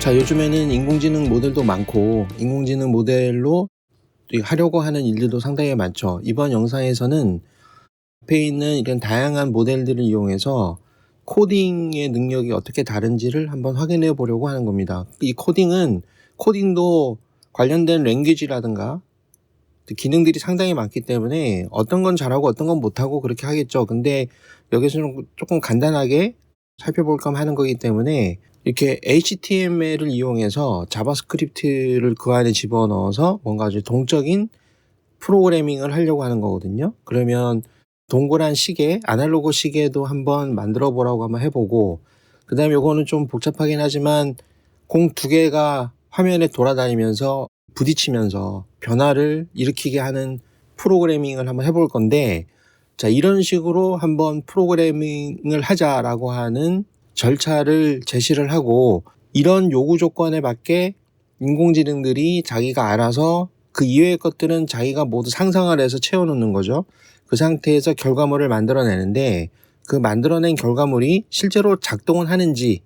자, 요즘에는 인공지능 모델도 많고 인공지능 모델로 하려고 하는 일들도 상당히 많죠. 이번 영상에서는 앞에 있는 이런 다양한 모델들을 이용해서 코딩의 능력이 어떻게 다른지를 한번 확인해 보려고 하는 겁니다. 이 코딩도 관련된 랭귀지라든가 기능들이 상당히 많기 때문에 어떤 건 잘하고 어떤 건 못하고 그렇게 하겠죠. 근데 여기서는 조금 간단하게 살펴볼까 하는 거기 때문에 이렇게 HTML을 이용해서 자바스크립트를 그 안에 집어넣어서 뭔가 아주 동적인 프로그래밍을 하려고 하는 거거든요. 그러면 동그란 시계, 아날로그 시계도 한번 만들어 보라고 한번 해보고, 그 다음에 요거는 좀 복잡하긴 하지만 공 두 개가 화면에 돌아다니면서 부딪히면서 변화를 일으키게 하는 프로그래밍을 한번 해볼 건데, 자, 이런 식으로 한번 프로그래밍을 하자라고 하는 절차를 제시를 하고, 이런 요구 조건에 맞게 인공지능들이 자기가 알아서 그 이외의 것들은 자기가 모두 상상을 해서 채워놓는 거죠. 그 상태에서 결과물을 만들어내는데, 그 만들어낸 결과물이 실제로 작동은 하는지,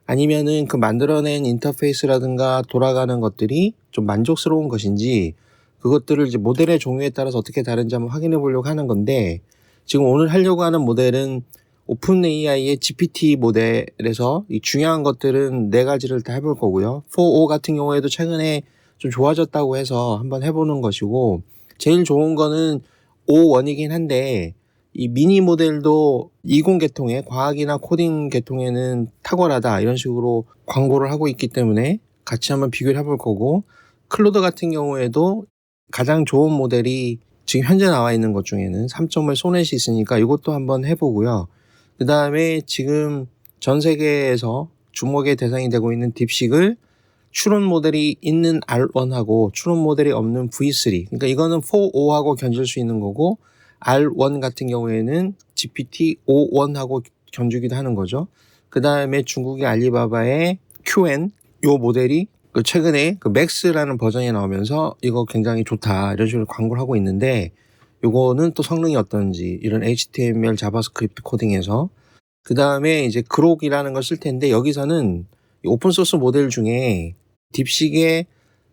아니면은 그 만들어낸 인터페이스라든가 돌아가는 것들이 좀 만족스러운 것인지, 그것들을 이제 모델의 종류에 따라서 어떻게 다른지 한번 확인해 보려고 하는 건데, 지금 오늘 하려고 하는 모델은 오픈 AI의 GPT 모델에서 이 중요한 것들은 4가지를 다 해볼 거고요. 4O 같은 경우에도 최근에 좀 좋아졌다고 해서 한번 해보는 것이고, 제일 좋은 거는 5원이긴 한데, 이 미니 모델도 20 계통의 과학이나 코딩 계통에는 탁월하다 이런 식으로 광고를 하고 있기 때문에 같이 한번 비교를 해볼 거고, 클로드 같은 경우에도 가장 좋은 모델이 지금 현재 나와 있는 것 중에는 3.5의 소넷이 있으니까 이것도 한번 해보고요. 그 다음에 지금 전 세계에서 주목의 대상이 되고 있는 딥식을 추론 모델이 있는 R1하고 추론 모델이 없는 V3, 그러니까 이거는 4O하고 견줄 수 있는 거고, R1 같은 경우에는 GPT-O1하고 견주기도 하는 거죠. 그 다음에 중국의 알리바바의 QN, 요 모델이 최근에 그 맥스라는 버전이 나오면서 이거 굉장히 좋다 이런 식으로 광고를 하고 있는데, 요거는 또 성능이 어떤지 이런 HTML 자바스크립트 코딩에서, 그 다음에 이제 그록이라는 걸 쓸 텐데, 여기서는 오픈소스 모델 중에 딥식의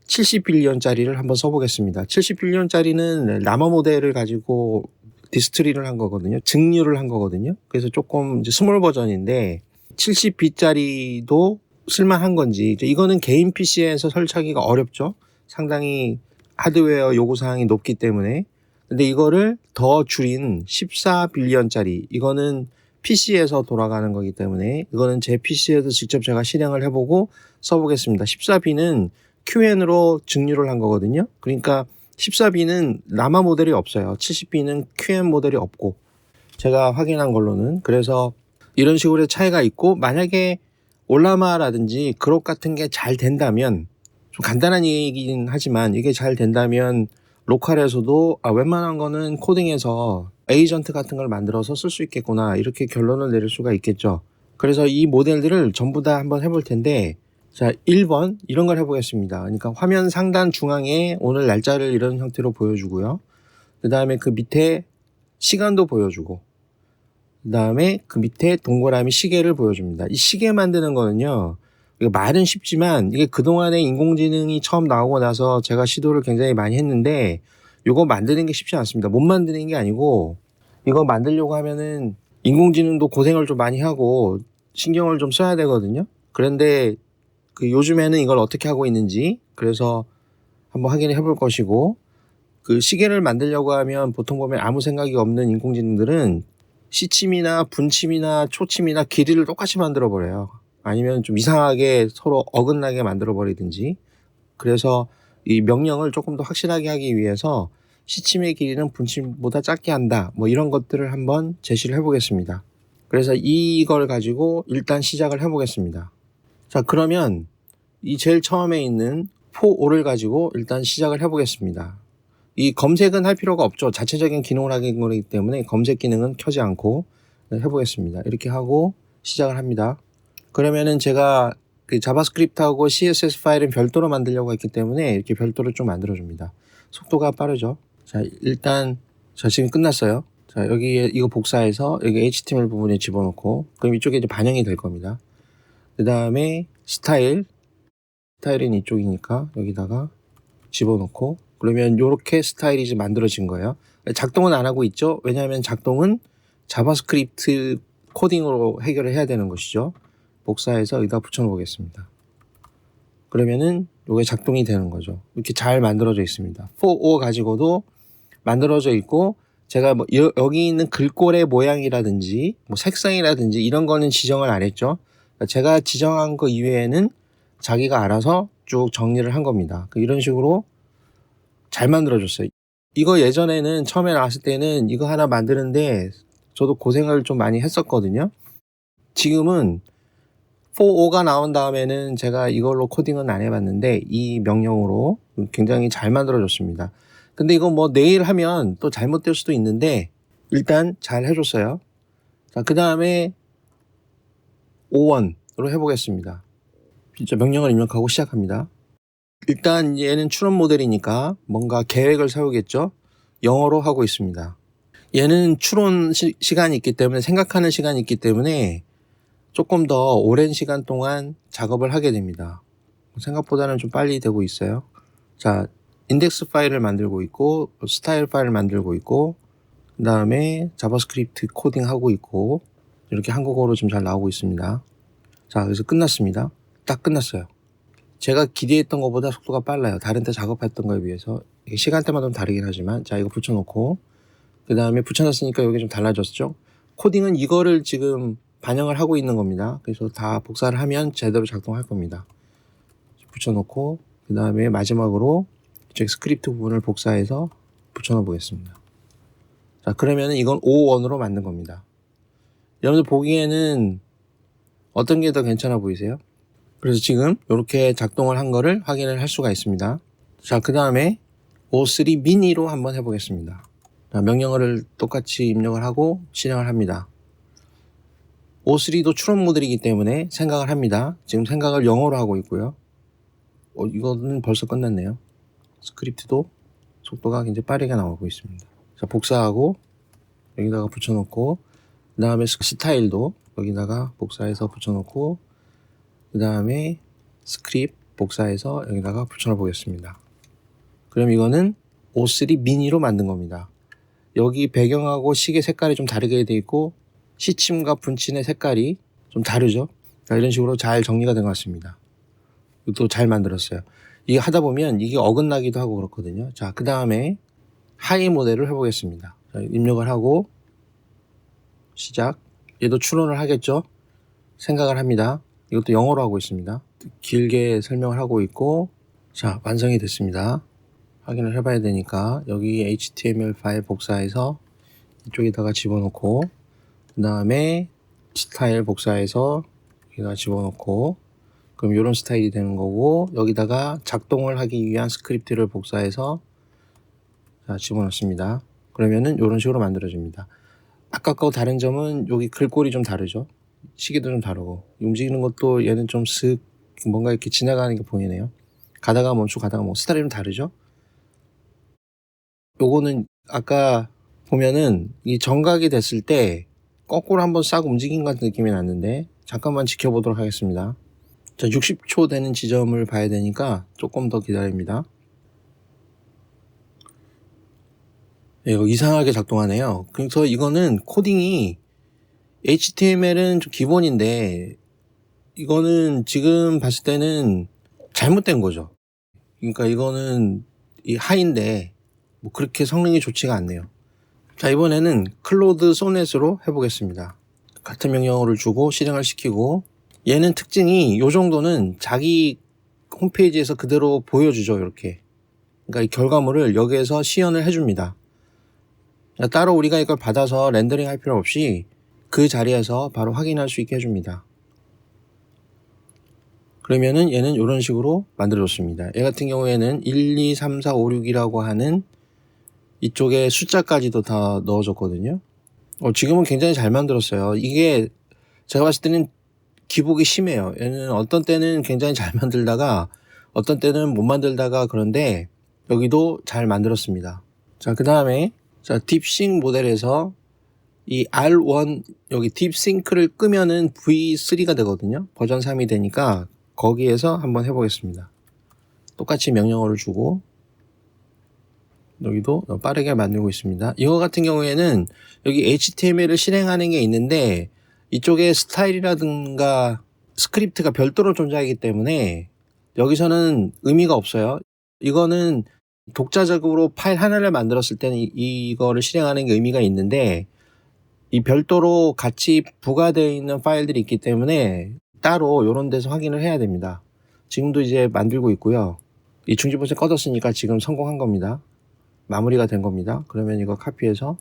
70빌리언짜리를 한번 써보겠습니다. 70빌리언짜리는 라마 모델을 가지고 디스트리를 한 거거든요. 증류를 한 거거든요. 그래서 조금 이제 스몰 버전인데 70B짜리도 쓸만한 건지, 이거는 개인 PC에서 설치하기가 어렵죠. 상당히 하드웨어 요구사항이 높기 때문에. 근데 이거를 더 줄인 14빌리언짜리, 이거는 PC에서 돌아가는 거기 때문에 이거는 제 PC에서 직접 제가 실행을 해보고 써보겠습니다. 14B는 QN으로 증류를 한 거거든요. 그러니까 14B는 라마 모델이 없어요. 70B는 QN 모델이 없고, 제가 확인한 걸로는. 그래서 이런 식으로 차이가 있고, 만약에 올라마라든지 그록 같은 게 잘 된다면, 좀 간단한 얘기긴 하지만 이게 잘 된다면 로컬에서도 웬만한 거는 코딩해서 에이전트 같은 걸 만들어서 쓸 수 있겠구나 이렇게 결론을 내릴 수가 있겠죠. 그래서 이 모델들을 전부 다 한번 해볼 텐데, 자, 1번 이런 걸 해보겠습니다. 그러니까 화면 상단 중앙에 오늘 날짜를 이런 형태로 보여주고요. 그 다음에 그 밑에 시간도 보여주고, 그 다음에 그 밑에 동그라미 시계를 보여줍니다. 이 시계 만드는 거는요, 이거 말은 쉽지만 이게 그동안에 인공지능이 처음 나오고 나서 제가 시도를 굉장히 많이 했는데, 이거 만드는 게 쉽지 않습니다. 못 만드는 게 아니고, 이거 만들려고 하면은 인공지능도 고생을 좀 많이 하고 신경을 좀 써야 되거든요. 그런데 그 요즘에는 이걸 어떻게 하고 있는지, 그래서 한번 확인해 볼 것이고, 그 시계를 만들려고 하면 보통 보면 아무 생각이 없는 인공지능들은 시침이나 분침이나 초침이나 길이를 똑같이 만들어 버려요. 아니면 좀 이상하게 서로 어긋나게 만들어 버리든지. 그래서 이 명령을 조금 더 확실하게 하기 위해서 시침의 길이는 분침보다 작게 한다, 뭐 이런 것들을 한번 제시를 해보겠습니다. 그래서 이걸 가지고 일단 시작을 해보겠습니다. 자, 그러면 이 제일 처음에 있는 4O를 가지고 일단 시작을 해보겠습니다. 이 검색은 할 필요가 없죠. 자체적인 기능을 하기 때문에 검색 기능은 켜지 않고 해보겠습니다. 이렇게 하고 시작을 합니다. 그러면은 제가 그 자바스크립트하고 CSS 파일은 별도로 만들려고 했기 때문에 이렇게 별도로 좀 만들어줍니다. 속도가 빠르죠. 자, 일단 지금 끝났어요. 자, 여기에 이거 복사해서 여기 HTML 부분에 집어넣고, 그럼 이쪽에 이제 반영이 될 겁니다. 그 다음에 스타일, 스타일은 이쪽이니까 여기다가 집어넣고, 그러면 이렇게 스타일이 이제 만들어진 거예요. 작동은 안 하고 있죠. 왜냐하면 작동은 자바스크립트 코딩으로 해결을 해야 되는 것이죠. 복사해서 여기다 붙여놓겠습니다. 그러면은 이게 작동이 되는 거죠. 이렇게 잘 만들어져 있습니다. for or 가지고도 만들어져 있고, 제가 뭐 여기 있는 글꼴의 모양이라든지 뭐 색상이라든지 이런 거는 지정을 안 했죠. 제가 지정한 거 이외에는 자기가 알아서 쭉 정리를 한 겁니다. 이런 식으로 잘 만들어줬어요. 이거 예전에는 처음에 나왔을 때는 이거 하나 만드는데 저도 고생을 좀 많이 했었거든요. 지금은 for or가 나온 다음에는 제가 이걸로 코딩은 안 해봤는데 이 명령으로 굉장히 잘 만들어줬습니다. 근데 이거 뭐 내일 하면 또 잘못될 수도 있는데 일단 잘 해줬어요. 자, 그 다음에 O1으로 해보겠습니다. 진짜 명령을 입력하고 시작합니다. 일단 얘는 추론 모델이니까 뭔가 계획을 세우겠죠. 영어로 하고 있습니다. 얘는 추론 시간이 있기 때문에, 생각하는 시간이 있기 때문에 조금 더 오랜 시간 동안 작업을 하게 됩니다. 생각보다는 좀 빨리 되고 있어요. 자, 인덱스 파일을 만들고 있고, 스타일 파일을 만들고 있고, 그 다음에 자바스크립트 코딩 하고 있고, 이렇게 한국어로 좀 잘 나오고 있습니다. 자, 그래서 끝났습니다. 딱 끝났어요. 제가 기대했던 것보다 속도가 빨라요. 다른 때 작업했던 거에 비해서. 시간대마다 좀 다르긴 하지만. 자, 이거 붙여놓고, 그 다음에 붙여놨으니까 여기 좀 달라졌죠. 코딩은 이거를 지금 반영을 하고 있는 겁니다. 그래서 다 복사를 하면 제대로 작동할 겁니다. 붙여놓고, 그 다음에 마지막으로 제 스크립트 부분을 복사해서 붙여넣어 보겠습니다. 자, 그러면 이건 O1으로 만든 겁니다. 여러분들 보기에는 어떤 게 더 괜찮아 보이세요? 그래서 지금 이렇게 작동을 한 거를 확인을 할 수가 있습니다. 자, 그 다음에 O3 미니로 한번 해보겠습니다. 자, 명령어를 똑같이 입력을 하고 실행을 합니다. O3도 추론 모델이기 때문에 생각을 합니다. 지금 생각을 영어로 하고 있고요. 이거는 벌써 끝났네요. 스크립트도 속도가 굉장히 빠르게 나오고 있습니다. 자, 복사하고 여기다가 붙여놓고, 그 다음에 스타일도 여기다가 복사해서 붙여놓고, 그 다음에 스크립트 복사해서 여기다가 붙여넣어 보겠습니다. 그럼 이거는 O3 미니로 만든 겁니다. 여기 배경하고 시계 색깔이 좀 다르게 되어 있고 시침과 분침의 색깔이 좀 다르죠. 자, 이런 식으로 잘 정리가 된 것 같습니다. 또 잘 만들었어요. 이게 하다 보면 이게 어긋나기도 하고 그렇거든요. 자, 그 다음에 하이 모델을 해보겠습니다. 자, 입력을 하고 시작. 얘도 추론을 하겠죠. 생각을 합니다. 이것도 영어로 하고 있습니다. 길게 설명을 하고 있고, 자, 완성이 됐습니다. 확인을 해봐야 되니까 여기 HTML 파일 복사해서 이쪽에다가 집어넣고, 그 다음에 스타일 복사해서 여기다 집어넣고, 그럼 이런 스타일이 되는 거고, 여기다가 작동을 하기 위한 스크립트를 복사해서 자, 집어넣습니다. 그러면은 이런 식으로 만들어집니다. 아까 거 다른 점은 여기 글꼴이 좀 다르죠. 시계도 좀 다르고, 움직이는 것도 얘는 좀 슥 뭔가 이렇게 지나가는 게 보이네요. 가다가 멈추고 가다가 뭐 스타일이 좀 다르죠. 요거는 아까 보면은 이 정각이 됐을 때 거꾸로 한번 싹 움직인 것 같은 느낌이 났는데, 잠깐만 지켜보도록 하겠습니다. 자, 60초 되는 지점을 봐야 되니까 조금 더 기다립니다. 이거 이상하게 작동하네요. 그래서 이거는 코딩이 HTML은 좀 기본인데 이거는 지금 봤을 때는 잘못된 거죠. 그러니까 이거는 이 하인데 뭐 그렇게 성능이 좋지가 않네요. 자, 이번에는 클로드 소넷으로 해보겠습니다. 같은 명령어를 주고 실행을 시키고, 얘는 특징이 요 정도는 자기 홈페이지에서 그대로 보여주죠. 이렇게. 그러니까 이 결과물을 여기에서 시연을 해줍니다. 따로 우리가 이걸 받아서 렌더링 할 필요 없이 그 자리에서 바로 확인할 수 있게 해줍니다. 그러면은 얘는 이런 식으로 만들어줬습니다. 얘 같은 경우에는 1, 2, 3, 4, 5, 6이라고 하는 이쪽에 숫자까지도 다 넣어줬거든요. 지금은 굉장히 잘 만들었어요. 이게 제가 봤을 때는 기복이 심해요. 얘는 어떤 때는 굉장히 잘 만들다가 어떤 때는 못 만들다가 그런데 여기도 잘 만들었습니다. 자, 그 다음에 자, 딥싱 모델에서 이 R1 여기 딥싱크를 끄면은 V3가 되거든요. 버전 3이 되니까 거기에서 한번 해보겠습니다. 똑같이 명령어를 주고 여기도 빠르게 만들고 있습니다. 이거 같은 경우에는 여기 HTML을 실행하는 게 있는데 이쪽에 스타일이라든가 스크립트가 별도로 존재하기 때문에 여기서는 의미가 없어요. 이거는 독자적으로 파일 하나를 만들었을 때는 이거를 실행하는 게 의미가 있는데 이 별도로 같이 부가되어 있는 파일들이 있기 때문에 따로 이런 데서 확인을 해야 됩니다. 지금도 이제 만들고 있고요. 이 중지 버튼 꺼졌으니까 지금 성공한 겁니다. 마무리가 된 겁니다. 그러면 이거 카피해서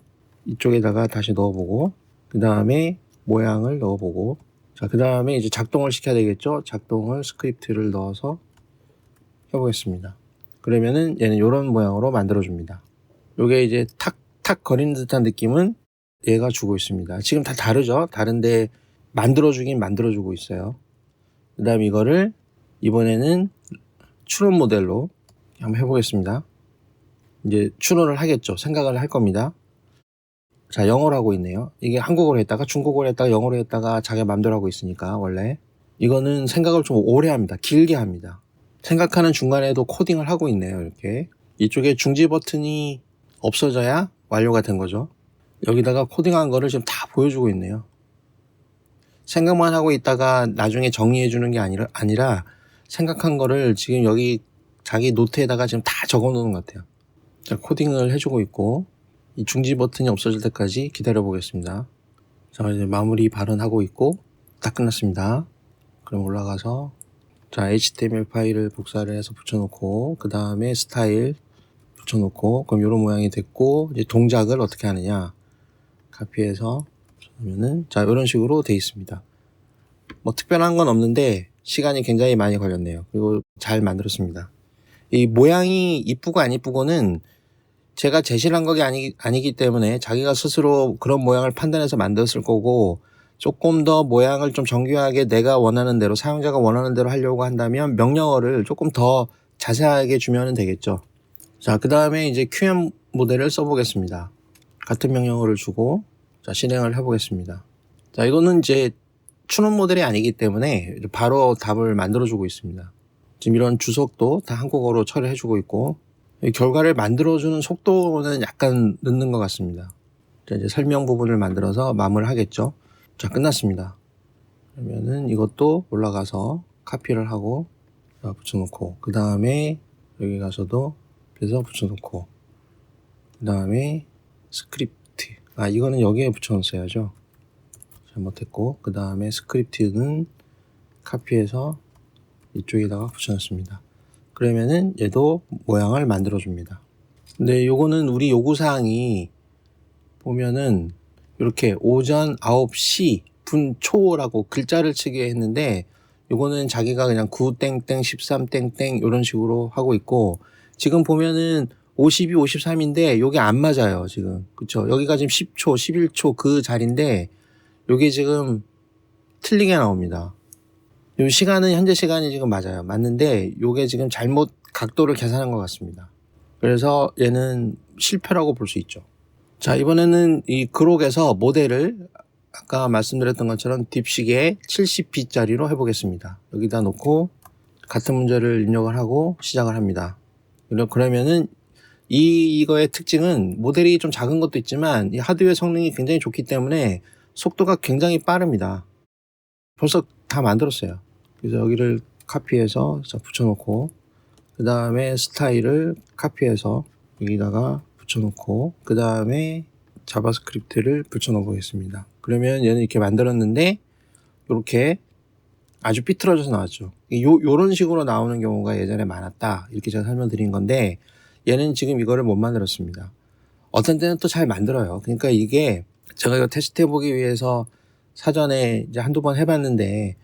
이쪽에다가 다시 넣어보고 그 다음에 모양을 넣어보고 자, 그 다음에 이제 작동을 시켜야 되겠죠. 작동을 스크립트를 넣어서 해보겠습니다. 그러면은 얘는 이런 모양으로 만들어줍니다. 요게 이제 탁탁 거리는 듯한 느낌은 얘가 주고 있습니다. 지금 다 다르죠? 다른데 만들어주긴 만들어주고 있어요. 그 다음 이거를 이번에는 추론 모델로 한번 해보겠습니다. 이제 추론을 하겠죠. 생각을 할 겁니다. 자, 영어로 하고 있네요. 이게 한국어로 했다가 중국어로 했다가 영어로 했다가 자기 맘대로 하고 있으니까 원래 이거는 생각을 좀 오래 합니다. 길게 합니다. 생각하는 중간에도 코딩을 하고 있네요. 이렇게 이쪽에 중지 버튼이 없어져야 완료가 된 거죠. 여기다가 코딩한 거를 지금 다 보여주고 있네요. 생각만 하고 있다가 나중에 정리해 주는 게 아니라 생각한 거를 지금 여기 자기 노트에다가 지금 다 적어 놓는 것 같아요. 자, 코딩을 해주고 있고 이 중지 버튼이 없어질 때까지 기다려 보겠습니다. 자, 이제 마무리 발언하고 있고 다 끝났습니다. 그럼 올라가서 자, HTML 파일을 복사를 해서 붙여놓고 그 다음에 스타일 붙여놓고 그럼 이런 모양이 됐고 이제 동작을 어떻게 하느냐 카피해서 하면은 자, 이런 식으로 돼 있습니다. 뭐 특별한 건 없는데 시간이 굉장히 많이 걸렸네요. 그리고 잘 만들었습니다. 이 모양이 이쁘고 안 이쁘고는 제가 제시를 한 것이 아니기 때문에 자기가 스스로 그런 모양을 판단해서 만들었을 거고 조금 더 모양을 좀 정교하게 내가 원하는 대로 사용자가 원하는 대로 하려고 한다면 명령어를 조금 더 자세하게 주면 되겠죠. 자, 그 다음에 이제 QM 모델을 써보겠습니다. 같은 명령어를 주고 자, 실행을 해보겠습니다. 자, 이거는 이제 추론 모델이 아니기 때문에 바로 답을 만들어주고 있습니다. 지금 이런 주석도 다 한국어로 처리해주고 있고 결과를 만들어주는 속도는 약간 늦는 것 같습니다. 자, 이제 설명 부분을 만들어서 마무리를 하겠죠. 자, 끝났습니다. 그러면은 이것도 올라가서 카피를 하고 자, 붙여놓고 그 다음에 여기 가서도 그래서 붙여놓고 그 다음에 스크립트 이거는 여기에 붙여놓으셔야죠. 잘못했고 그 다음에 스크립트는 카피해서 이쪽에다가 붙여놨습니다. 그러면은 얘도 모양을 만들어 줍니다. 근데 요거는 우리 요구사항이 보면은 이렇게 오전 9시 분초라고 글자를 치게 했는데 요거는 자기가 그냥 9땡땡 13땡땡 이런 식으로 하고 있고 지금 보면은 52, 53인데 요게 안 맞아요 지금. 그쵸? 여기가 지금 10초, 11초 그 자리인데 요게 지금 틀리게 나옵니다. 요 시간은 현재 시간이 지금 맞아요. 맞는데 요게 지금 잘못 각도를 계산한 것 같습니다. 그래서 얘는 실패라고 볼 수 있죠. 자, 이번에는 이 그록에서 모델을 아까 말씀드렸던 것처럼 딥식의 70B짜리로 해보겠습니다. 여기다 놓고 같은 문제를 입력을 하고 시작을 합니다. 그러면은 이거의 특징은 모델이 좀 작은 것도 있지만 이 하드웨어 성능이 굉장히 좋기 때문에 속도가 굉장히 빠릅니다. 벌써 다 만들었어요. 그래서 여기를 카피해서 붙여놓고 그 다음에 스타일을 카피해서 여기다가 붙여놓고 그 다음에 자바스크립트를 붙여넣어 보겠습니다. 그러면 얘는 이렇게 만들었는데 이렇게 아주 삐뚤어져서 나왔죠. 요런 식으로 나오는 경우가 예전에 많았다 이렇게 제가 설명드린 건데 얘는 지금 이거를 못 만들었습니다. 어떤 때는 또 잘 만들어요. 그러니까 이게 제가 이거 테스트 해보기 위해서 사전에 이제 한두 번 해봤는데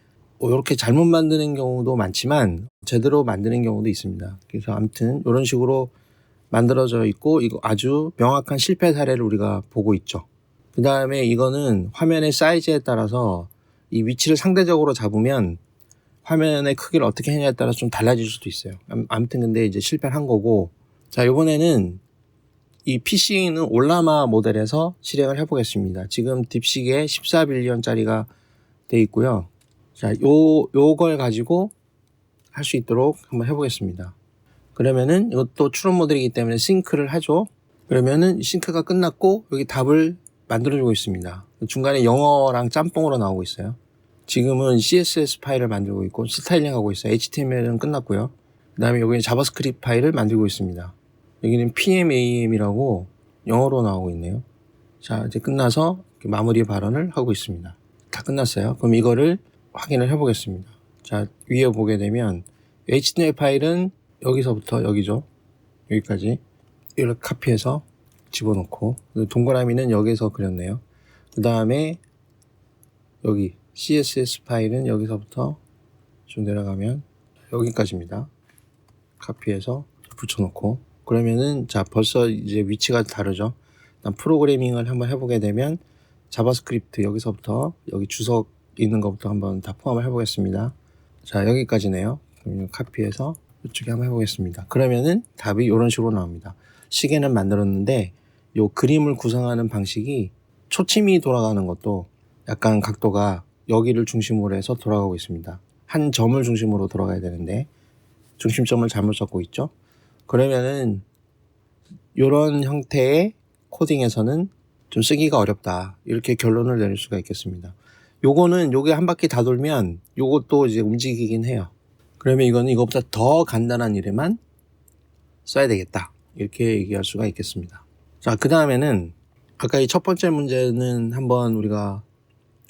이렇게 잘못 만드는 경우도 많지만 제대로 만드는 경우도 있습니다. 그래서 아무튼 이런 식으로 만들어져 있고 이거 아주 명확한 실패 사례를 우리가 보고 있죠. 그 다음에 이거는 화면의 사이즈에 따라서 이 위치를 상대적으로 잡으면 화면의 크기를 어떻게 하냐에 따라서 좀 달라질 수도 있어요. 아무튼 근데 이제 실패를 한 거고 자, 이번에는 이 PC는 올라마 모델에서 실행을 해보겠습니다. 지금 딥식에 14빌리언짜리가 돼 있고요. 자, 요걸 가지고 할 수 있도록 한번 해보겠습니다. 그러면은 이것도 추론 모델이기 때문에 싱크를 하죠. 그러면은 싱크가 끝났고 여기 답을 만들어주고 있습니다. 중간에 영어랑 짬뽕으로 나오고 있어요. 지금은 CSS 파일을 만들고 있고 스타일링 하고 있어요. HTML은 끝났고요. 그 다음에 여기는 자바스크립트 파일을 만들고 있습니다. 여기는 PMAM이라고 영어로 나오고 있네요. 자, 이제 끝나서 마무리 발언을 하고 있습니다. 다 끝났어요. 그럼 이거를 확인을 해보겠습니다. 자, 위에 보게 되면 HTML 파일은 여기서부터 여기죠. 여기까지 이렇게 카피해서 집어넣고 동그라미는 여기서 그렸네요. 그 다음에 여기 CSS 파일은 여기서부터 좀 내려가면 여기까지입니다. 카피해서 붙여놓고 그러면은 자 벌써 이제 위치가 다르죠. 일단 프로그래밍을 한번 해보게 되면 자바스크립트 여기서부터 여기 주석 있는 것부터 한번 다 포함을 해보겠습니다. 자 여기까지네요. 그럼 카피해서 이쪽에 한번 해보겠습니다. 그러면은 답이 이런 식으로 나옵니다. 시계는 만들었는데 요 그림을 구성하는 방식이 초침이 돌아가는 것도 약간 각도가 여기를 중심으로 해서 돌아가고 있습니다. 한 점을 중심으로 돌아가야 되는데 중심점을 잘못 잡고 있죠. 그러면은 이런 형태의 코딩에서는 좀 쓰기가 어렵다. 이렇게 결론을 내릴 수가 있겠습니다. 요거는 요게 한 바퀴 다 돌면 요것도 이제 움직이긴 해요. 그러면 이거는 이거보다 더 간단한 일에만 써야 되겠다. 이렇게 얘기할 수가 있겠습니다. 자, 그 다음에는 아까 이 첫 번째 문제는 한번 우리가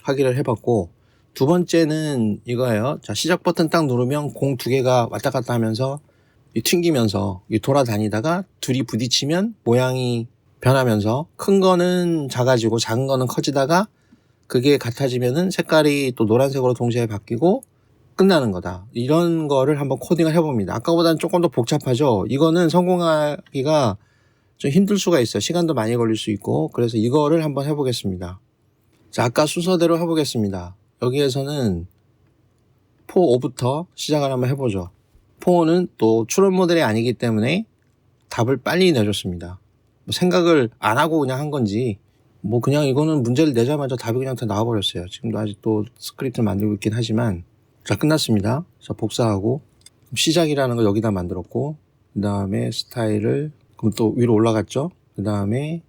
확인을 해봤고 두 번째는 이거예요. 자, 시작 버튼 딱 누르면 공 두 개가 왔다 갔다 하면서 튕기면서 돌아다니다가 둘이 부딪히면 모양이 변하면서 큰 거는 작아지고 작은 거는 커지다가 그게 같아지면은 색깔이 또 노란색으로 동시에 바뀌고 끝나는 거다. 이런 거를 한번 코딩을 해봅니다. 아까보다는 조금 더 복잡하죠. 이거는 성공하기가 좀 힘들 수가 있어요. 시간도 많이 걸릴 수 있고. 그래서 이거를 한번 해보겠습니다. 자, 아까 순서대로 해보겠습니다. 여기에서는 4부터 시작을 한번 해보죠. 4는 또 추론 모델이 아니기 때문에 답을 빨리 내줬습니다. 뭐 생각을 안 하고 그냥 한 건지 뭐 그냥 이거는 문제를 내자마자 답이 그냥 다 나와버렸어요. 지금도 아직도 스크립트를 만들고 있긴 하지만 자 끝났습니다. 자 복사하고 시작이라는 걸 여기다 만들었고 그 다음에 스타일을 그럼 또 위로 올라갔죠. 그 다음에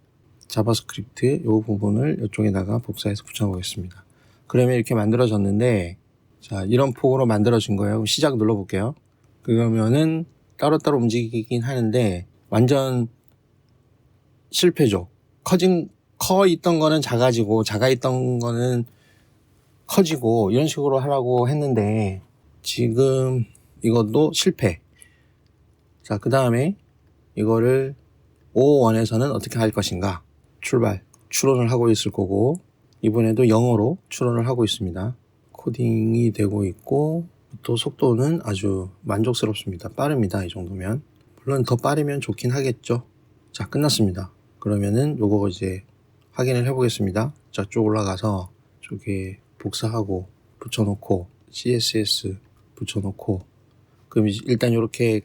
자바스크립트 이 부분을 이쪽에다가 복사해서 붙여보겠습니다. 그러면 이렇게 만들어졌는데 자 이런 폭으로 만들어진 거예요. 그럼 시작 눌러볼게요. 그러면은 따로따로 움직이긴 하는데 완전 실패죠. 커 있던 거는 작아지고 작아 있던 거는 커지고 이런 식으로 하라고 했는데 지금 이것도 실패. 자, 그 다음에 이거를 5원에서는 어떻게 할 것인가? 추론을 하고 있을 거고 이번에도 영어로 추론을 하고 있습니다. 코딩이 되고 있고 또 속도는 아주 만족스럽습니다. 빠릅니다. 이 정도면. 물론 더 빠르면 좋긴 하겠죠. 자, 끝났습니다. 그러면은 요거 이제 확인을 해보겠습니다. 자, 쭉 올라가서 저기 복사하고 붙여놓고 CSS 붙여놓고 그럼 일단 이렇게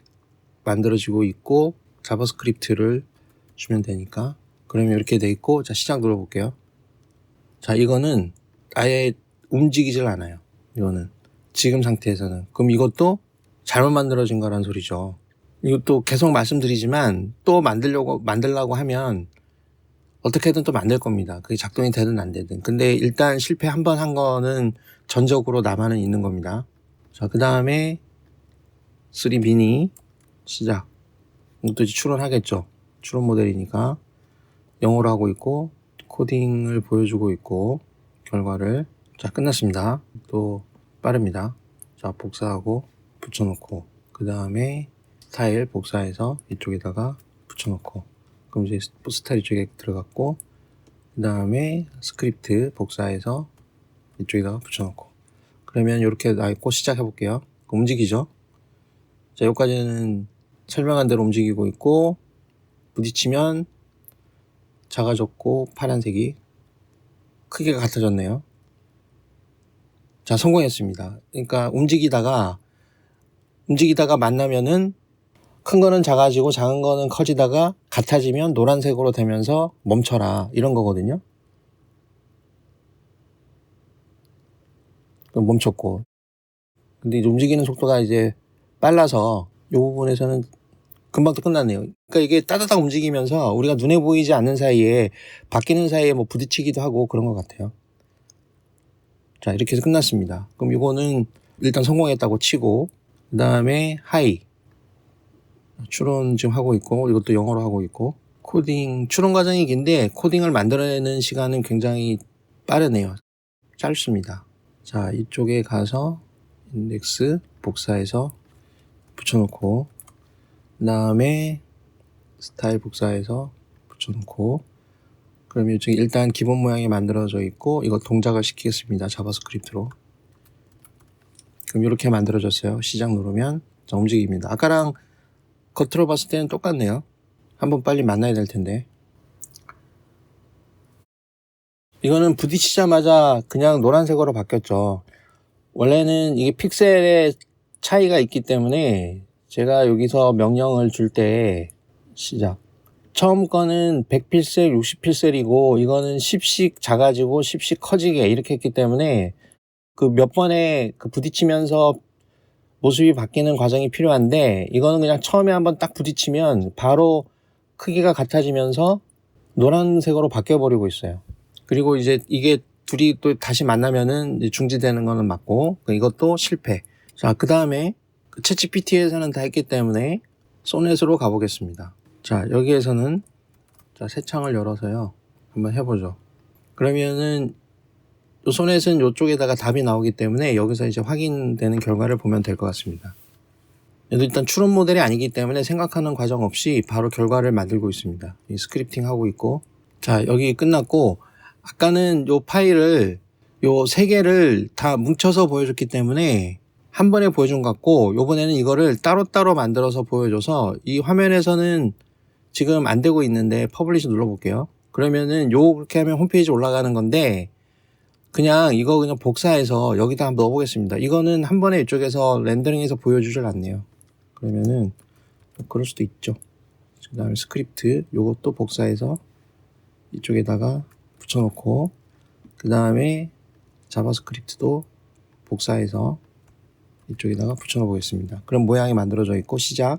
만들어지고 있고 자바스크립트를 주면 되니까 그러면 이렇게 돼 있고 자 시작 눌러볼게요. 자 이거는 아예 움직이질 않아요. 이거는 지금 상태에서는 그럼 이것도 잘못 만들어진 거란 소리죠. 이것도 계속 말씀드리지만 또 만들려고 하면 어떻게든 또 만들 겁니다. 그게 작동이 되든 안 되든. 근데 일단 실패 한 번 한 거는 전적으로 남아는 있는 겁니다. 자, 그 다음에 3비니 시작. 이것도 이제 추론하겠죠. 추론 모델이니까 영어로 하고 있고 코딩을 보여주고 있고 결과를 자 끝났습니다. 또 빠릅니다. 자 복사하고 붙여놓고 그 다음에 스타일 복사해서 이쪽에다가 붙여놓고 그럼 이제 스타일 이쪽에 들어갔고 그 다음에 스크립트 복사해서 이쪽에다가 붙여놓고 그러면 이렇게 나있고 시작해 볼게요. 움직이죠. 자 여기까지는 설명한 대로 움직이고 있고 부딪히면 작아졌고 파란색이 크기가 같아졌네요. 자 성공했습니다. 그러니까 움직이다가 만나면은 큰 거는 작아지고 작은 거는 커지다가 같아지면 노란색으로 되면서 멈춰라 이런 거거든요. 그럼 멈췄고 근데 이제 움직이는 속도가 이제 빨라서 이 부분에서는 금방 또 끝났네요. 그러니까 이게 따다닥 움직이면서 우리가 눈에 보이지 않는 사이에 바뀌는 사이에 뭐 부딪히기도 하고 그런 것 같아요. 자, 이렇게 해서 끝났습니다. 그럼 이거는 일단 성공했다고 치고, 그 다음에 하이. 추론 지금 하고 있고, 이것도 영어로 하고 있고, 코딩, 추론 과정이 긴데 코딩을 만들어내는 시간은 굉장히 빠르네요. 짧습니다. 자, 이쪽에 가서 인덱스 복사해서 붙여놓고, 그 다음에 스타일 복사해서 붙여놓고, 그럼 이쪽에 일단 기본 모양이 만들어져 있고, 이거 동작을 시키겠습니다. 자바스크립트로. 그럼 이렇게 만들어졌어요. 시작 누르면 자, 움직입니다. 아까랑 겉으로 봤을 때는 똑같네요. 한번 빨리 만나야 될 텐데. 이거는 부딪히자마자 그냥 노란색으로 바뀌었죠. 원래는 이게 픽셀의 차이가 있기 때문에 제가 여기서 명령을 줄 때 시작. 처음 거는 100픽셀, 60픽셀이고 이거는 10씩 작아지고 10씩 커지게 이렇게 했기 때문에 그 몇 번에 그 부딪히면서 모습이 바뀌는 과정이 필요한데 이거는 그냥 처음에 한번 딱 부딪히면 바로 크기가 같아지면서 노란색으로 바뀌어버리고 있어요. 그리고 이제 이게 둘이 또 다시 만나면은 중지되는 거는 맞고 이것도 실패. 자, 그 다음에 챗GPT에서는 다 했기 때문에 소넷으로 가보겠습니다. 자, 여기에서는 자, 새 창을 열어서요. 한번 해보죠. 그러면은 소넷은 이쪽에다가 답이 나오기 때문에 여기서 이제 확인되는 결과를 보면 될 것 같습니다. 일단 추론 모델이 아니기 때문에 생각하는 과정 없이 바로 결과를 만들고 있습니다. 이 스크립팅 하고 있고. 자, 여기 끝났고, 아까는 요 파일을, 요 세 개를 다 뭉쳐서 보여줬기 때문에 한 번에 보여준 것 같고, 요번에는 이거를 따로따로 만들어서 보여줘서 이 화면에서는 지금 안 되고 있는데 퍼블리시 눌러볼게요. 그러면은 요렇게 하면 홈페이지 올라가는 건데, 그냥 이거 그냥 복사해서 여기다 한번 넣어보겠습니다. 이거는 한 번에 이쪽에서 렌더링해서 보여주질 않네요. 그러면은 그럴 수도 있죠. 그 다음에 스크립트 요것도 복사해서 이쪽에다가 붙여놓고 그 다음에 자바스크립트도 복사해서 이쪽에다가 붙여놓어 보겠습니다. 그럼 모양이 만들어져 있고 시작을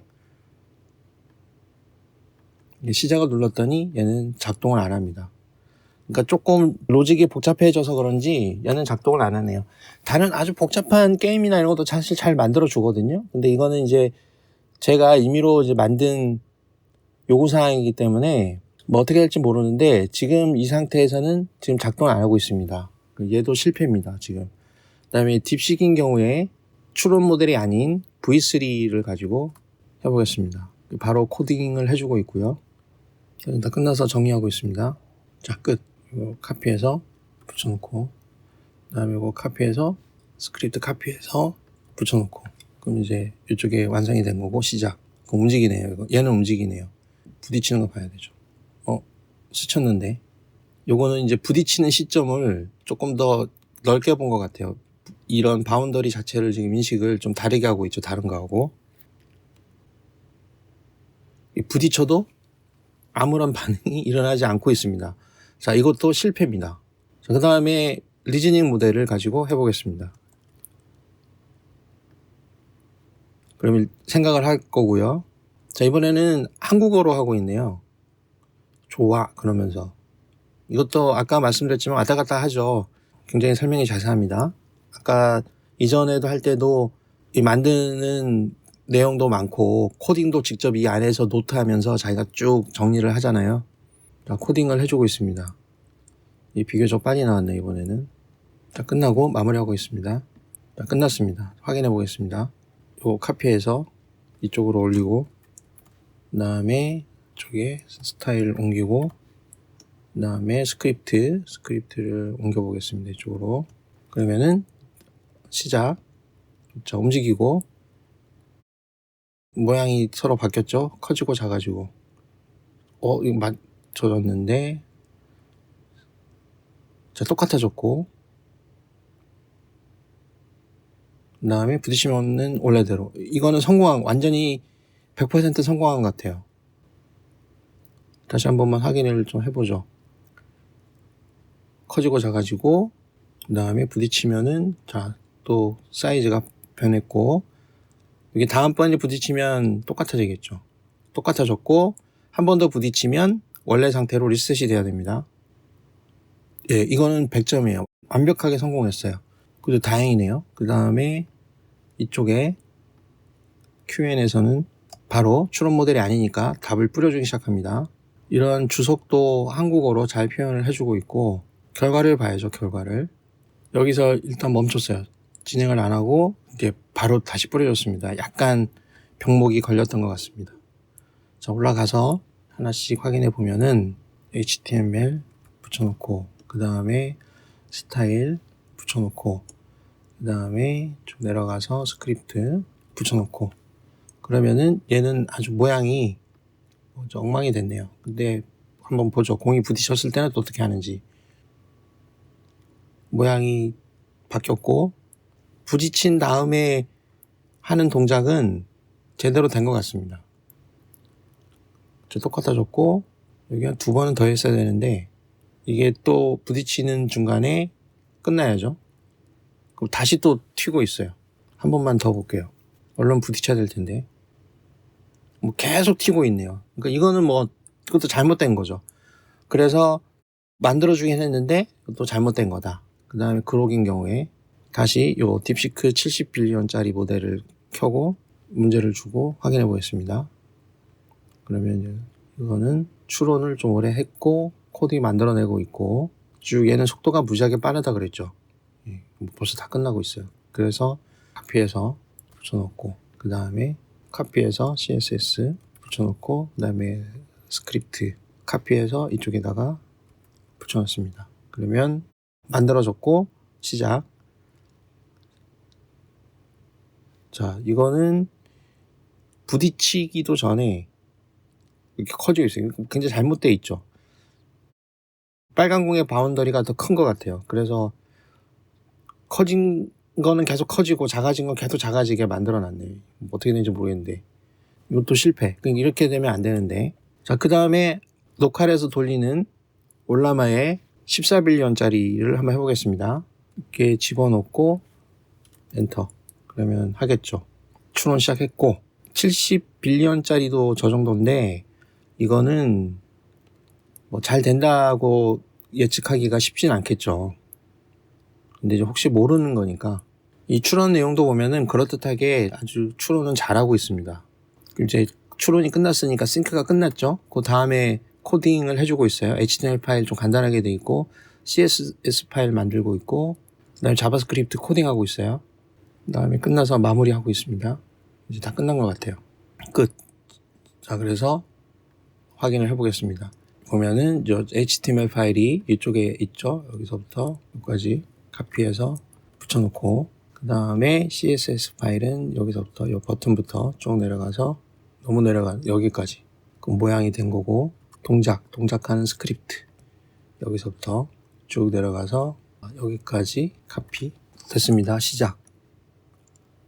눌렀더니 얘는 작동을 안 합니다. 그러니까 조금 로직이 복잡해져서 그런지 얘는 작동을 안 하네요. 다른 아주 복잡한 게임이나 이런 것도 사실 잘 만들어 주거든요. 근데 이거는 이제 제가 임의로 이제 만든 요구사항이기 때문에 뭐 어떻게 할지 모르는데 지금 이 상태에서는 지금 작동을 안 하고 있습니다. 얘도 실패입니다. 지금. 그 다음에 딥시크인 경우에 추론 모델이 아닌 V3를 가지고 해보겠습니다. 바로 코딩을 해주고 있고요. 다 끝나서 정리하고 있습니다. 자, 끝. 이거 카피해서 붙여놓고 그 다음에 이거 카피해서 스크립트 카피해서 붙여놓고 그럼 이제 이쪽에 완성이 된 거고 시작. 움직이네요. 이거. 얘는 움직이네요. 부딪히는 거 봐야 되죠. 스쳤는데 요거는 이제 부딪히는 시점을 조금 더 넓게 본 것 같아요. 이런 바운더리 자체를 지금 인식을 좀 다르게 하고 있죠. 다른 거하고 부딪혀도 아무런 반응이 일어나지 않고 있습니다. 자, 이것도 실패입니다. 자, 그 다음에 리즈닝 모델을 가지고 해보겠습니다. 그러면 생각을 할 거고요. 자, 이번에는 한국어로 하고 있네요. 좋아 그러면서 이것도 아까 말씀드렸지만 왔다 갔다 하죠. 굉장히 설명이 자세합니다. 아까 이전에도 할 때도 이 만드는 내용도 많고 코딩도 직접 이 안에서 노트하면서 자기가 쭉 정리를 하잖아요. 자, 코딩을 해주고 있습니다. 이 비교적 빨리 나왔네 이번에는. 자, 끝나고 마무리하고 있습니다. 자, 끝났습니다. 확인해 보겠습니다. 요 카피해서 이쪽으로 올리고 그 다음에 이쪽에 스타일 옮기고 그 다음에 스크립트를 옮겨 보겠습니다. 이쪽으로. 그러면은 시작. 자, 움직이고 모양이 서로 바뀌었죠. 커지고 작아지고 이거 맞춰졌는데 자, 똑같아졌고 그 다음에 부딪히면은 원래대로. 이거는 완전히 100% 성공한 것 같아요. 다시 한 번만 확인을 좀 해보죠. 커지고 작아지고 그 다음에 부딪히면은 자, 또 사이즈가 변했고 여기 다음번에 부딪히면 똑같아지겠죠. 똑같아졌고 한 번 더 부딪히면 원래 상태로 리셋이 돼야 됩니다. 예, 이거는 100점이에요. 완벽하게 성공했어요. 그래도 다행이네요. 그 다음에 이쪽에 Q&A에서는 바로 추론 모델이 아니니까 답을 뿌려주기 시작합니다. 이런 주석도 한국어로 잘 표현을 해주고 있고 결과를 봐야죠. 결과를. 여기서 일단 멈췄어요. 진행을 안 하고 이제 바로 다시 뿌려줬습니다. 약간 병목이 걸렸던 것 같습니다. 자, 올라가서 하나씩 확인해 보면은 HTML 붙여놓고 그 다음에 스타일 붙여놓고 그 다음에 좀 내려가서 스크립트 붙여놓고 그러면은 얘는 아주 모양이 엉망이 됐네요. 근데 한번 보죠. 공이 부딪혔을 때는 또 어떻게 하는지. 모양이 바뀌었고 부딪힌 다음에 하는 동작은 제대로 된 것 같습니다. 똑같아졌고 여기 한 2번은 더 했어야 되는데 이게 또 부딪히는 중간에 끝나야죠. 그럼 다시 또 튀고 있어요. 한 번만 더 볼게요. 얼른 부딪혀야 될 텐데 뭐 계속 튀고 있네요. 그러니까 이거는 뭐 그것도 잘못된 거죠. 그래서 만들어주긴 했는데 또 잘못된 거다. 그 다음에 그록인 경우에 다시 요 딥시크 70빌리언짜리 모델을 켜고 문제를 주고 확인해 보겠습니다. 그러면 이거는 추론을 좀 오래 했고 코딩 만들어내고 있고 쭉 얘는 속도가 무지하게 빠르다 그랬죠. 예, 벌써 다 끝나고 있어요. 그래서 카피해서 붙여놓고 그 다음에 카피해서 CSS 붙여놓고 그 다음에 스크립트 카피해서 이쪽에다가 붙여놨습니다. 그러면 만들어졌고 시작. 자, 이거는 부딪히기도 전에 이렇게 커지고 있어요. 굉장히 잘못되어 있죠. 빨간 공의 바운더리가 더 큰 것 같아요. 그래서 커진 거는 계속 커지고 작아진 건 계속 작아지게 만들어놨네요. 어떻게 되는지 모르겠는데 이것도 실패. 이렇게 되면 안 되는데. 자, 그 다음에 로컬에서 돌리는 올라마의 14빌리언짜리를 한번 해보겠습니다. 이렇게 집어넣고 엔터. 그러면 하겠죠. 추론 시작했고 70빌리언짜리도 저 정도인데 이거는 뭐 잘 된다고 예측하기가 쉽진 않겠죠. 근데 이제 혹시 모르는 거니까 이 추론 내용도 보면은 그럴듯하게 아주 추론은 잘하고 있습니다. 이제 추론이 끝났으니까 싱크가 끝났죠. 그 다음에 코딩을 해주고 있어요. HTML 파일 좀 간단하게 돼 있고 CSS 파일 만들고 있고 그 다음에 자바스크립트 코딩하고 있어요. 그 다음에 끝나서 마무리하고 있습니다. 이제 다 끝난 것 같아요. 끝. 자, 그래서 확인을 해보겠습니다. 보면은 저 HTML 파일이 이쪽에 있죠. 여기서부터 여기까지 카피해서 붙여놓고 그 다음에 CSS 파일은 여기서부터 이 버튼부터 쭉 내려가서 너무 내려가 여기까지 그 모양이 된 거고 동작하는 스크립트 여기서부터 쭉 내려가서 여기까지 카피 됐습니다. 시작.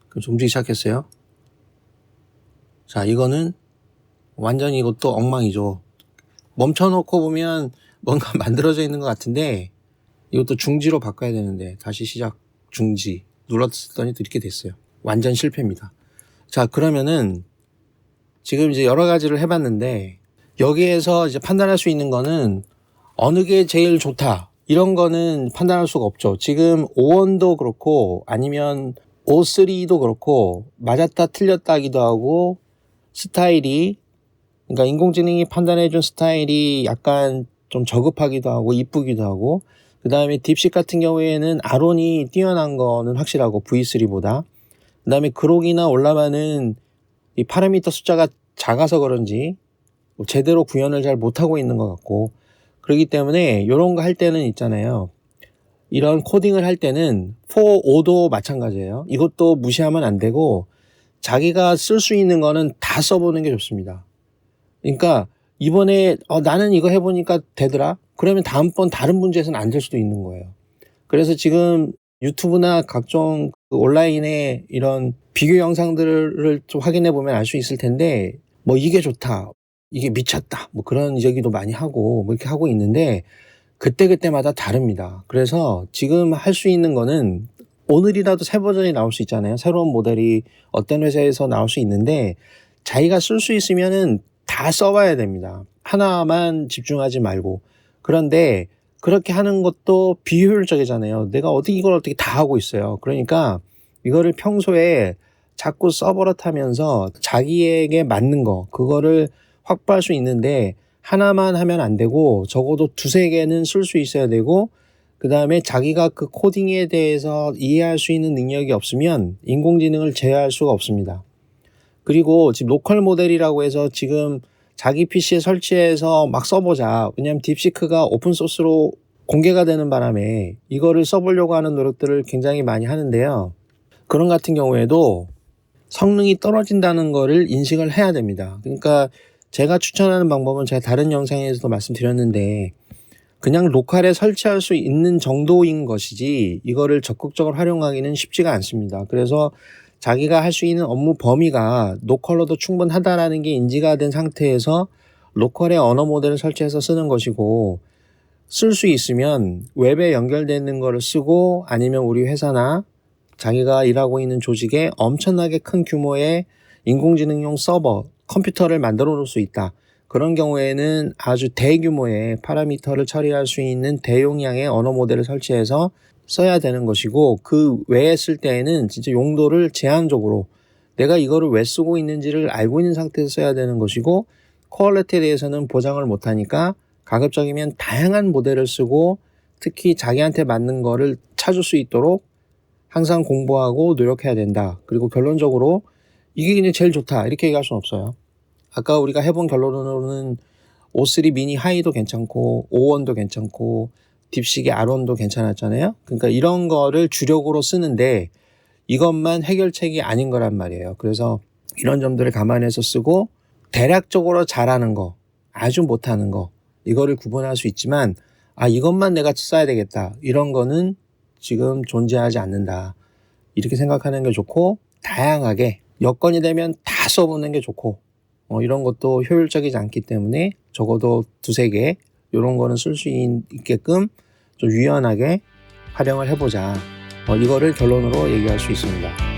그럼 움직이기 시작했어요. 자, 이거는 완전히 이것도 엉망이죠. 멈춰놓고 보면 뭔가 만들어져 있는 것 같은데 이것도 중지로 바꿔야 되는데 다시 시작 중지 눌렀더니 또 이렇게 됐어요. 완전 실패입니다. 자, 그러면은 지금 이제 여러 가지를 해봤는데 여기에서 이제 판단할 수 있는 거는 어느 게 제일 좋다 이런 거는 판단할 수가 없죠. 지금 O1도 그렇고 아니면 O3도 그렇고 맞았다 틀렸다 하기도 하고 스타일이 그러니까 인공지능이 판단해준 스타일이 약간 좀 저급하기도 하고 이쁘기도 하고 그 다음에 딥식 같은 경우에는 아론이 뛰어난 거는 확실하고 V3보다 그 다음에 그록이나 올라마는 이 파라미터 숫자가 작아서 그런지 제대로 구현을 잘 못하고 있는 것 같고 그렇기 때문에 이런 거 할 때는 있잖아요. 이런 코딩을 할 때는 for o도 마찬가지예요. 이것도 무시하면 안 되고 자기가 쓸 수 있는 거는 다 써보는 게 좋습니다. 그러니까 이번에 나는 이거 해보니까 되더라? 그러면 다음번 다른 문제에서는 안 될 수도 있는 거예요. 그래서 지금 유튜브나 각종 온라인의 이런 비교 영상들을 좀 확인해 보면 알 수 있을 텐데 뭐 이게 좋다, 이게 미쳤다 뭐 그런 얘기도 많이 하고 뭐 이렇게 하고 있는데 그때그때마다 다릅니다. 그래서 지금 할 수 있는 거는 오늘이라도 새 버전이 나올 수 있잖아요. 새로운 모델이 어떤 회사에서 나올 수 있는데 자기가 쓸 수 있으면은 다 써봐야 됩니다. 하나만 집중하지 말고. 그런데 그렇게 하는 것도 비효율적이잖아요. 내가 어떻게 이걸 어떻게 다 하고 있어요. 그러니까 이거를 평소에 자꾸 써버릇하면서 자기에게 맞는 거, 그거를 확보할 수 있는데 하나만 하면 안 되고 적어도 두세 개는 쓸 수 있어야 되고, 그 다음에 자기가 그 코딩에 대해서 이해할 수 있는 능력이 없으면 인공지능을 제어할 수가 없습니다. 그리고 지금 로컬 모델이라고 해서 지금 자기 PC에 설치해서 막 써보자. 왜냐하면 딥시크가 오픈소스로 공개가 되는 바람에 이거를 써보려고 하는 노력들을 굉장히 많이 하는데요. 그런 같은 경우에도 성능이 떨어진다는 거를 인식을 해야 됩니다. 그러니까 제가 추천하는 방법은 제가 다른 영상에서도 말씀드렸는데 그냥 로컬에 설치할 수 있는 정도인 것이지 이거를 적극적으로 활용하기는 쉽지가 않습니다. 그래서 자기가 할 수 있는 업무 범위가 로컬로도 충분하다라는 게 인지가 된 상태에서 로컬에 언어 모델을 설치해서 쓰는 것이고, 쓸 수 있으면 웹에 연결되는 거를 쓰고, 아니면 우리 회사나 자기가 일하고 있는 조직에 엄청나게 큰 규모의 인공지능용 서버, 컴퓨터를 만들어 놓을 수 있다. 그런 경우에는 아주 대규모의 파라미터를 처리할 수 있는 대용량의 언어 모델을 설치해서 써야 되는 것이고, 그 외에 쓸 때에는 진짜 용도를 제한적으로 내가 이거를 왜 쓰고 있는지를 알고 있는 상태에서 써야 되는 것이고, 퀄리티에 대해서는 보장을 못하니까 가급적이면 다양한 모델을 쓰고 특히 자기한테 맞는 거를 찾을 수 있도록 항상 공부하고 노력해야 된다. 그리고 결론적으로 이게 그냥 제일 좋다 이렇게 얘기할 수는 없어요. 아까 우리가 해본 결론으로는 O3 미니 하이도 괜찮고 O1도 괜찮고 딥시계 R1도 괜찮았잖아요. 그러니까 이런 거를 주력으로 쓰는데 이것만 해결책이 아닌 거란 말이에요. 그래서 이런 점들을 감안해서 쓰고 대략적으로 잘하는 거, 아주 못하는 거, 이거를 구분할 수 있지만 이것만 내가 써야 되겠다. 이런 거는 지금 존재하지 않는다. 이렇게 생각하는 게 좋고, 다양하게 여건이 되면 다 써보는 게 좋고, 이런 것도 효율적이지 않기 때문에 적어도 두세 개 이런 거는 쓸 수 있게끔 좀 유연하게 활용을 해보자. 이거를 결론으로 얘기할 수 있습니다.